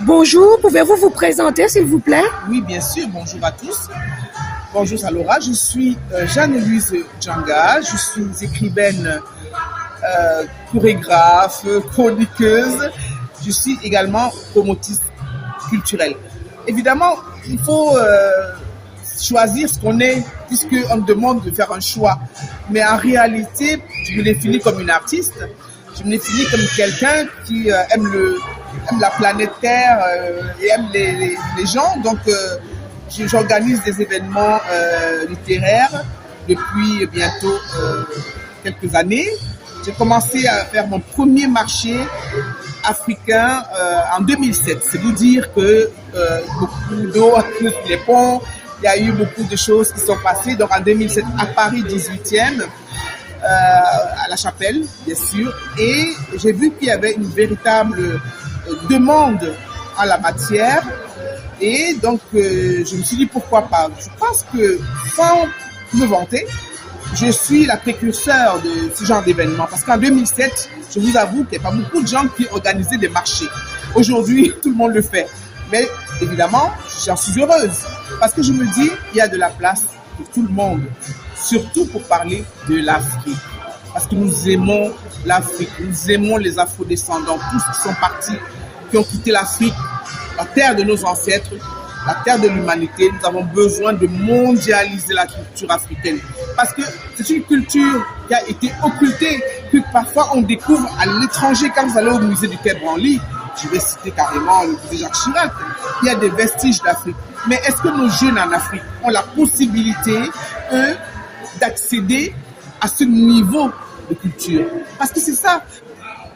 Bonjour, pouvez-vous vous présenter s'il vous plaît? Oui, bien sûr. Bonjour à tous. Bonjour Salora. Je suis Jeanne-Louise Djanga. Je suis écrivaine, chorégraphe, chroniqueuse. Je suis également promotrice culturelle. Évidemment, il faut choisir ce qu'on est, puisqu'on me demande de faire un choix. Mais en réalité, je me définis comme une artiste. Je me définis comme quelqu'un qui aime la planète Terre et aime les gens. Donc, j'organise des événements littéraires depuis bientôt quelques années. J'ai commencé à faire mon premier marché africain en 2007. C'est vous dire que beaucoup d'eau a coulé sous les ponts. Il y a eu beaucoup de choses qui sont passées. Donc, en 2007, à Paris 18e, à la Chapelle, bien sûr. Et j'ai vu qu'il y avait une véritable demande en la matière. Et donc, je me suis dit, pourquoi pas? Je pense que, sans me vanter, je suis la précurseur de ce genre d'événement. Parce qu'en 2007, je vous avoue qu'il n'y a pas beaucoup de gens qui organisaient des marchés. Aujourd'hui, tout le monde le fait. Mais évidemment, j'en suis heureuse. Parce que je me dis, il y a de la place pour tout le monde. Surtout pour parler de l'Afrique. Parce que nous aimons l'Afrique. Nous aimons les afro-descendants. Tous qui sont partis, qui ont quitté l'Afrique, la terre de nos ancêtres, la terre de l'humanité. Nous avons besoin de mondialiser la culture africaine. Parce que c'est une culture qui a été occultée, que parfois on découvre à l'étranger. Quand vous allez au musée du Quai Branly, je vais citer carrément le musée Jacques Chirac, il y a des vestiges d'Afrique. Mais est-ce que nos jeunes en Afrique ont la possibilité, eux, d'accéder à ce niveau de culture? Parce que c'est ça,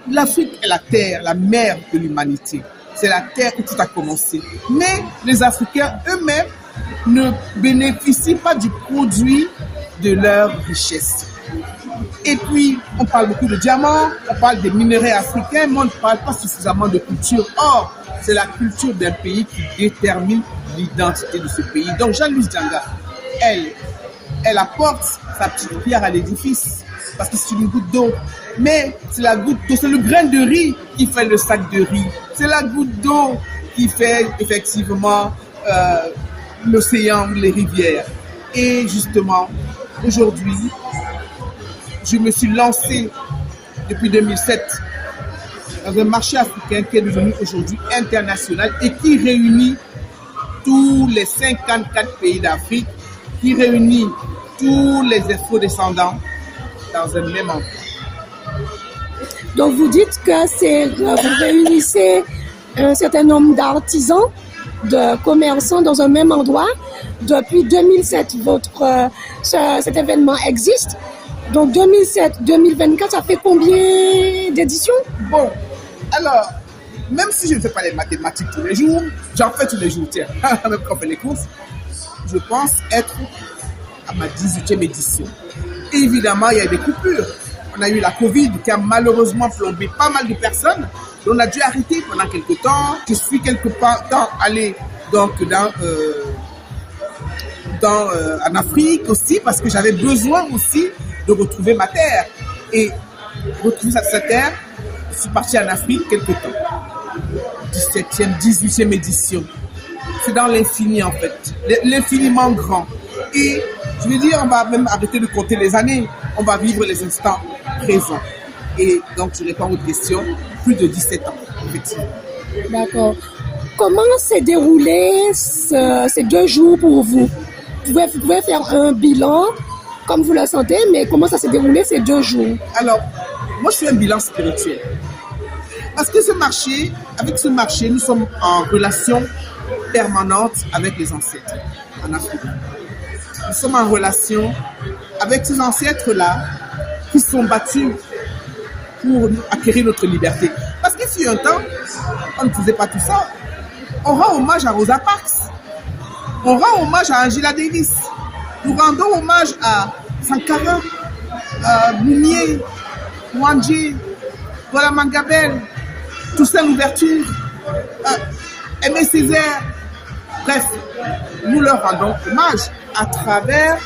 l'Afrique est la terre, la mère de l'humanité. C'est la terre où tout a commencé. Mais les Africains eux-mêmes ne bénéficient pas du produit de leur richesse. Et puis, on parle beaucoup de diamants, on parle des minerais africains, mais on ne parle pas suffisamment de culture. Or, c'est la culture d'un pays qui détermine l'identité de ce pays. Donc, Jeanne-Louise Djanga, elle apporte sa petite pierre à l'édifice, parce que c'est une goutte d'eau. Mais c'est la goutte d'eau, c'est le grain de riz qui fait le sac de riz. C'est la goutte d'eau qui fait effectivement l'océan, les rivières. Et justement, aujourd'hui, je me suis lancée depuis 2007 dans un marché africain qui est devenu aujourd'hui international et qui réunit tous les 54 pays d'Afrique, qui réunit tous les afro-descendants dans un même endroit. Donc vous dites que vous réunissez un certain nombre d'artisans, de commerçants dans un même endroit. Depuis 2007, cet événement existe. Donc 2007-2024, ça fait combien d'éditions? Bon, alors, même si je ne fais pas les mathématiques tous les jours, j'en fais tous les jours, tiens, même quand on fait les courses, je pense être à ma 18e édition. Et évidemment, il y a des coupures. On a eu la Covid qui a malheureusement plombé pas mal de personnes. On a dû arrêter pendant quelques temps. Je suis quelque part allé donc en Afrique aussi parce que j'avais besoin aussi de retrouver ma terre. Et retrouver cette terre, je suis parti en Afrique quelque temps. 17e, 18e édition. C'est dans l'infini en fait. L'infiniment grand. Et je veux dire, on va même arrêter de compter les années. On va vivre les instants présents. Et donc, je réponds à votre question, plus de 17 ans, effectivement. D'accord. Comment s'est déroulé ces 2 jours pour vous? Vous pouvez faire un bilan, comme vous le sentez, mais comment ça s'est déroulé ces 2 jours? Alors, moi, je fais un bilan spirituel. Parce que avec ce marché, nous sommes en relation permanente avec les ancêtres en Afrique. Nous sommes en relation avec ces ancêtres-là qui sont battus pour acquérir notre liberté. Parce qu'il fut un temps, on ne faisait pas tout ça. On rend hommage à Rosa Parks. On rend hommage à Angela Davis. Nous rendons hommage à Sankara, Mounier, Wandji, Voilà Mangabel, Toussaint Louverture, Aimé Césaire. Bref, nous leur rendons hommage à travers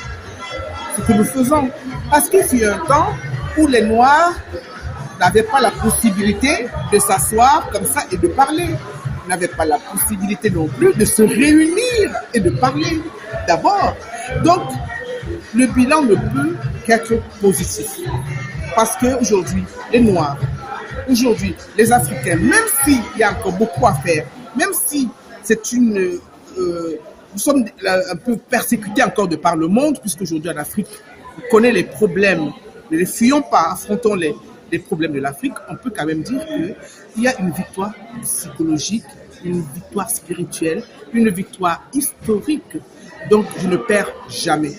ce que nous faisons. Parce qu'il fut un temps où les Noirs n'avaient pas la possibilité de s'asseoir comme ça et de parler. n'avaient pas la possibilité non plus de se réunir et de parler d'abord. Donc, le bilan ne peut qu'être positif. Parce qu'aujourd'hui, les Noirs, aujourd'hui, les Africains, même s'il y a encore beaucoup à faire, même si c'est nous sommes un peu persécutés encore de par le monde, puisqu'aujourd'hui en Afrique, on connaît les problèmes, ne les fuyons pas, affrontons les problèmes de l'Afrique, on peut quand même dire qu'il y a une victoire psychologique, une victoire spirituelle, une victoire historique. Donc, je ne perds jamais.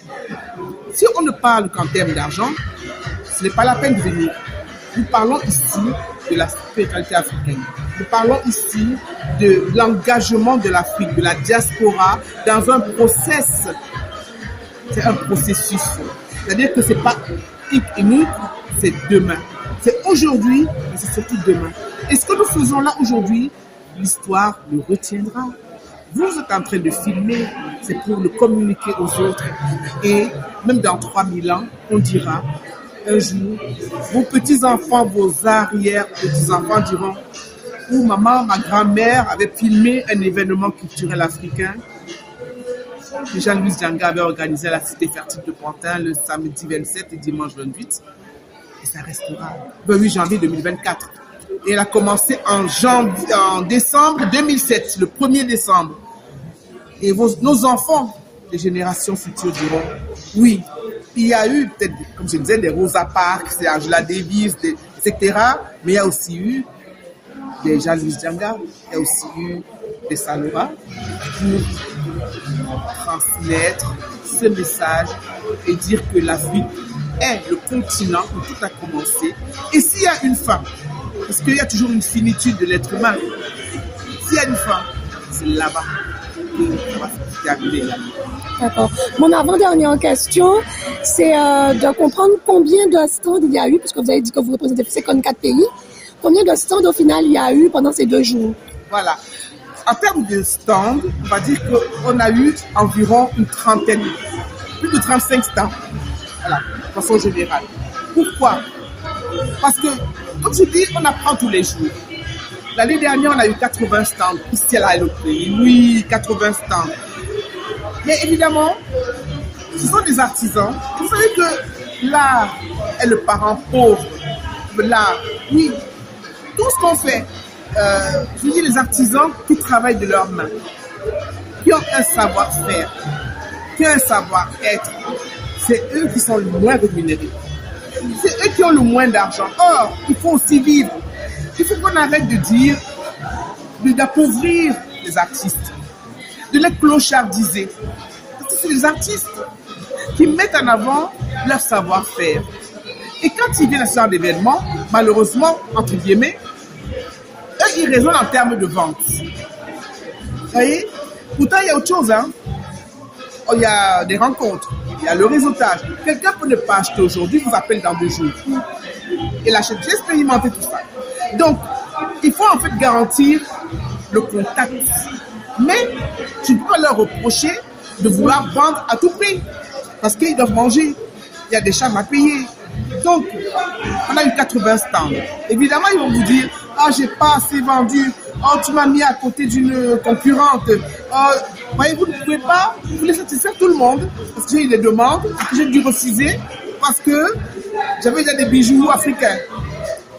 Si on ne parle qu'en termes d'argent, ce n'est pas la peine de venir. Nous parlons ici de la spiritualité africaine. Nous parlons ici de l'engagement de l'Afrique, de la diaspora, dans un process. C'est un processus. C'est-à-dire que ce n'est pas hic et hic, c'est demain. C'est aujourd'hui, mais c'est surtout demain. Et ce que nous faisons là aujourd'hui, l'histoire le retiendra. Vous êtes en train de filmer, c'est pour le communiquer aux autres. Et même dans 3000 ans, on dira, un jour, vos petits-enfants, vos arrière-petits-enfants diront, où maman, ma grand-mère avait filmé un événement culturel africain. Jean-Louis Djanga avait organisé à la cité fertile de Pantin le samedi 27 et dimanche 28. Et ça restera le 8 janvier 2024. Et elle a commencé en décembre 2007, le 1er décembre. Et nos enfants, les générations futures diront, oui, il y a eu peut-être, comme je disais, des Rosa Parks, des Angela Davis, etc. Mais il y a aussi eu des Jean-Louis Djanga, il y a aussi eu des Salora pour transmettre ce message et dire que l'Afrique est le continent où tout a commencé. Et s'il y a une fin, parce qu'il y a toujours une finitude de l'être humain, s'il y a une fin, c'est là-bas qu'on va se terminer. D'accord. Mon avant-dernière question, c'est de comprendre combien de stands il y a eu, puisque vous avez dit que vous représentez 54 pays. Combien de stands au final il y a eu pendant ces 2 jours? Voilà. En termes de stands, on va dire qu'on a eu environ une trentaine, plus de 35 stands. Voilà, de façon générale. Pourquoi? Parce que, comme je dis, on apprend tous les jours. L'année dernière, on a eu 80 stands, ici là et l'autre pays. Oui, 80 stands. Mais évidemment, ce sont des artisans. Vous savez que l'art est le parent pauvre de l'art. Oui, tout ce qu'on fait, je dis les artisans qui travaillent de leurs mains, qui ont un savoir-faire, qui ont un savoir-être, c'est eux qui sont le moins rémunérés. C'est eux qui ont le moins d'argent. Or, il faut aussi vivre. Il faut qu'on arrête de dire, d'appauvrir les artistes, de les clochardiser. Parce que c'est les artistes qui mettent en avant leur savoir-faire. Et quand ils viennent à ce genre d'événement, malheureusement, entre guillemets, eux, ils raisonnent en termes de vente. Vous voyez? Pourtant, il y a autre chose, hein. Il y a des rencontres, il y a le réseautage. Quelqu'un peut ne pas acheter aujourd'hui, vous appelle dans 2 jours. Et l'achète, j'ai expérimenté tout ça. Donc, il faut en fait garantir le contact. Mais tu ne peux pas leur reprocher de vouloir vendre à tout prix. Parce qu'ils doivent manger. Il y a des charges à payer. Donc, on a eu 80 stands. Évidemment, ils vont vous dire, ah, j'ai pas assez vendu. Oh, tu m'as mis à côté d'une concurrente. Voyez, vous ne pouvez pas, vous voulez satisfaire tout le monde. Parce que j'ai eu des demandes, j'ai dû refuser. Parce que j'avais déjà des bijoux africains.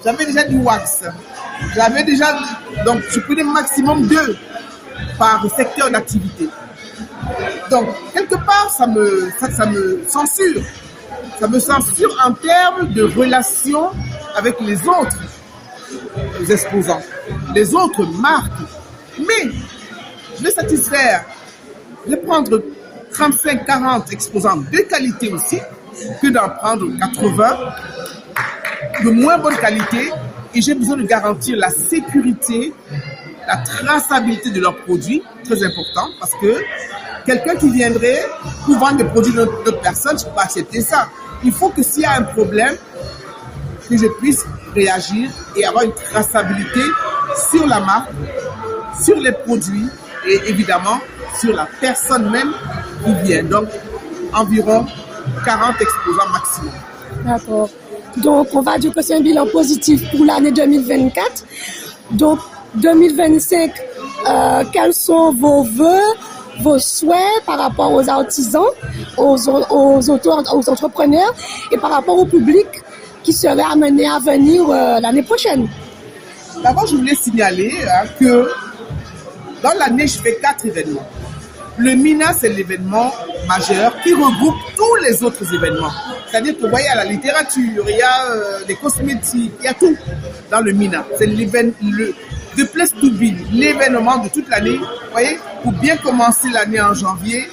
J'avais déjà du wax. J'avais déjà, donc je prenais maximum 2 par secteur d'activité. Donc, quelque part, ça me censure. Ça me censure en termes de relations avec les autres exposants, les autres marques. Mais, je vais satisfaire, je vais prendre 35, 40 exposants de qualité aussi, que d'en prendre 80 de moins bonne qualité. Et j'ai besoin de garantir la sécurité, la traçabilité de leurs produits, très important, parce que quelqu'un qui viendrait pour vendre des produits d'autres personnes, je ne peux pas accepter ça. Il faut que s'il y a un problème, que je puisse réagir et avoir une traçabilité sur la marque, sur les produits et évidemment sur la personne même qui vient. Donc, environ 40 exposants maximum. D'accord. Donc, on va dire que c'est un bilan positif pour l'année 2024. Donc, 2025, quels sont vos vœux, vos souhaits par rapport aux artisans, aux entrepreneurs et par rapport au public qui serait amené à venir l'année prochaine. D'abord, je voulais signaler que dans l'année, je fais 4 événements. Le MINA, c'est l'événement majeur qui regroupe tous les autres événements. C'est-à-dire que vous voyez, il y a la littérature, il y a les cosmétiques, il y a tout dans le MINA. C'est The Place to Be, l'événement de toute l'année. Vous voyez, pour bien commencer l'année en janvier,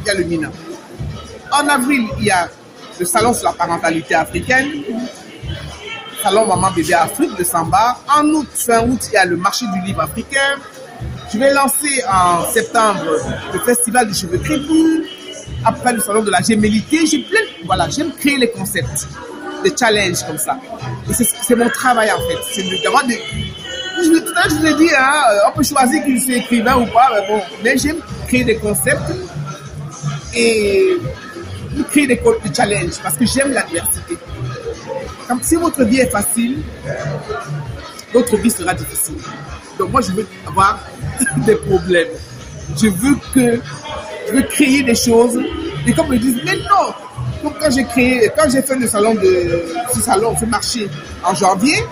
il y a le MINA. En avril, il y a le salon sur la parentalité africaine, salon Maman Bébé Afrique de Samba. En août, fin août, il y a le marché du livre africain. Je vais lancer en septembre le festival du cheveu crépus. Après le salon de la gémellité, j'aime créer les concepts, des challenges comme ça. Et c'est mon travail en fait. C'est d'avoir des. Tout à l'heure, je vous ai dit, on peut choisir que je suis écrivain ou pas, mais j'aime créer des concepts et créer des challenges parce que j'aime l'adversité. Comme si votre vie est facile, votre vie sera difficile. Donc moi, je veux avoir des problèmes. Je veux créer des choses. Et comme ils disent, mais non. Donc quand j'ai fait ce marché en janvier,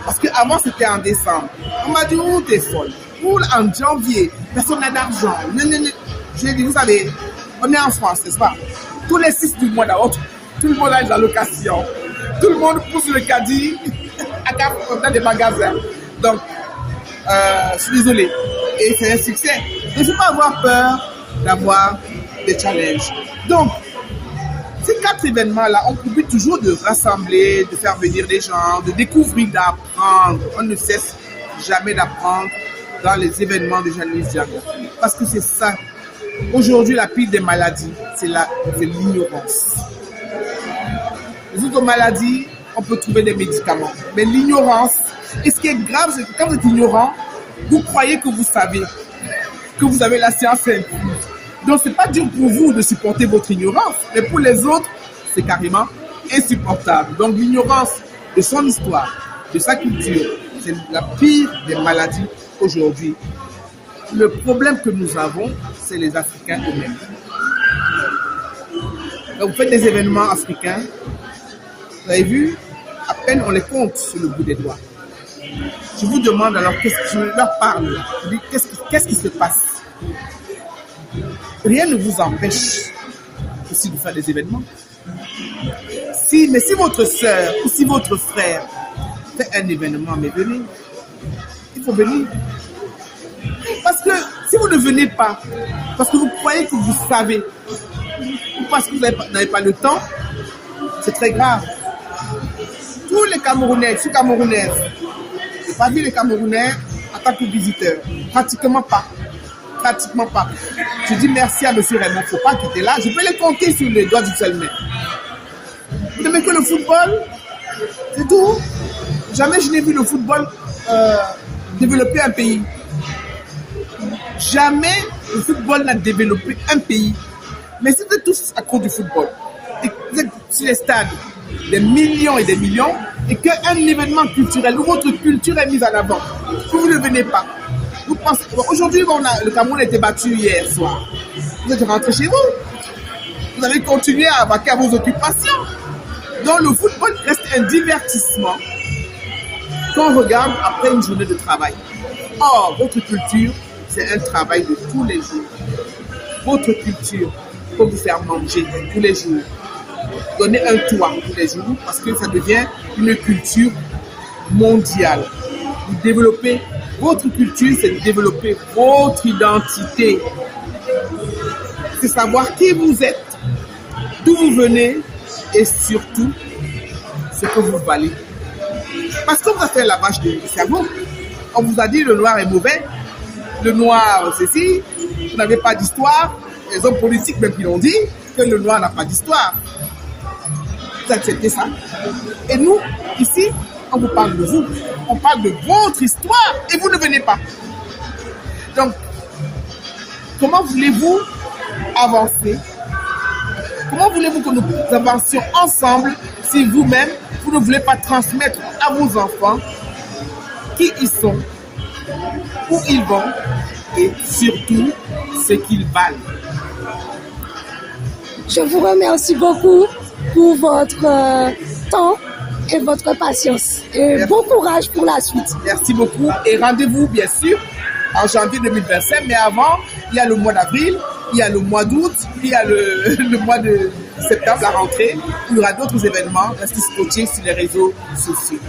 parce qu'avant c'était en décembre, on m'a dit, oh t'es folle. Ou en janvier, personne n'a d'argent. Je dis, vous savez, on est en France, n'est-ce pas? Tous les 6 du mois d'abord, tout le monde a des allocations. Tout le monde pousse le caddie dans des magasins. Donc, je suis désolé. Et c'est un succès. Il ne faut pas avoir peur d'avoir des challenges. Donc, ces 4 événements-là ont pour but toujours de rassembler, de faire venir des gens, de découvrir, d'apprendre. On ne cesse jamais d'apprendre dans les événements de Jean-Louis Diaga. Parce que c'est ça. Aujourd'hui, la pire des maladies, c'est l'ignorance. Les autres maladies, on peut trouver des médicaments. Mais l'ignorance, et ce qui est grave, c'est que quand vous êtes ignorant, vous croyez que vous savez, que vous avez la science incluse. Donc, ce n'est pas dur pour vous de supporter votre ignorance, mais pour les autres, c'est carrément insupportable. Donc, l'ignorance de son histoire, de sa culture, c'est la pire des maladies aujourd'hui. Le problème que nous avons, c'est les Africains eux-mêmes. Donc, vous faites des événements africains, vous avez vu, à peine on les compte sur le bout des doigts. Je vous demande alors, je leur parle, je dis, qu'est-ce qui se passe? Rien ne vous empêche aussi de faire des événements. Mais si votre soeur ou si votre frère fait un événement, mais venez, il faut venir. Parce que si vous ne venez pas, parce que vous croyez que vous savez, ou parce que vous n'avez pas le temps, c'est très grave. Tous les Camerounais, Camerounaises, je n'ai pas vu les Camerounais en tant que visiteurs. Pratiquement pas. Je dis merci à M. Raymond, il ne faut pas quitter là. Je peux les compter sur les doigts du seul main. Vous n'aimez que le football, c'est tout. Jamais je n'ai vu le football développer un pays. Jamais le football n'a développé un pays. Mais c'était tous à cause du football. Et vous êtes sur les stades, des millions et des millions, et qu'un événement culturel où votre culture est mise en avant, que vous ne venez pas. Vous pensez, aujourd'hui, le Cameroun a été battu hier soir. Vous êtes rentré chez vous. Vous avez continué à vaquer à vos occupations. Donc le football reste un divertissement qu'on regarde après une journée de travail. Or, votre culture, c'est un travail de tous les jours. Votre culture peut vous faire manger tous les jours. Donner un toit tous les jours parce que ça devient une culture mondiale. Vous développez votre culture, c'est de développer votre identité. C'est savoir qui vous êtes, d'où vous venez et surtout ce que vous valez. Parce qu'on vous a fait un lavage de cerveau. On vous a dit le noir est mauvais, le noir ceci, vous n'avez pas d'histoire. Les hommes politiques même qui l'ont dit que le noir n'a pas d'histoire. Vous acceptez ça. Et nous, ici, on vous parle de vous. On parle de votre histoire et vous ne venez pas. Donc, comment voulez-vous avancer? Comment voulez-vous que nous avancions ensemble si vous-même, vous ne voulez pas transmettre à vos enfants qui ils sont, où ils vont et surtout ce qu'ils valent. Je vous remercie beaucoup pour votre temps et votre patience. Et bon courage pour la suite. Merci beaucoup. Et rendez-vous, bien sûr, en janvier 2025. Mais avant, il y a le mois d'avril, il y a le mois d'août, il y a le mois de septembre, la rentrée. Il y aura d'autres événements. Restez scotchés sur les réseaux sociaux.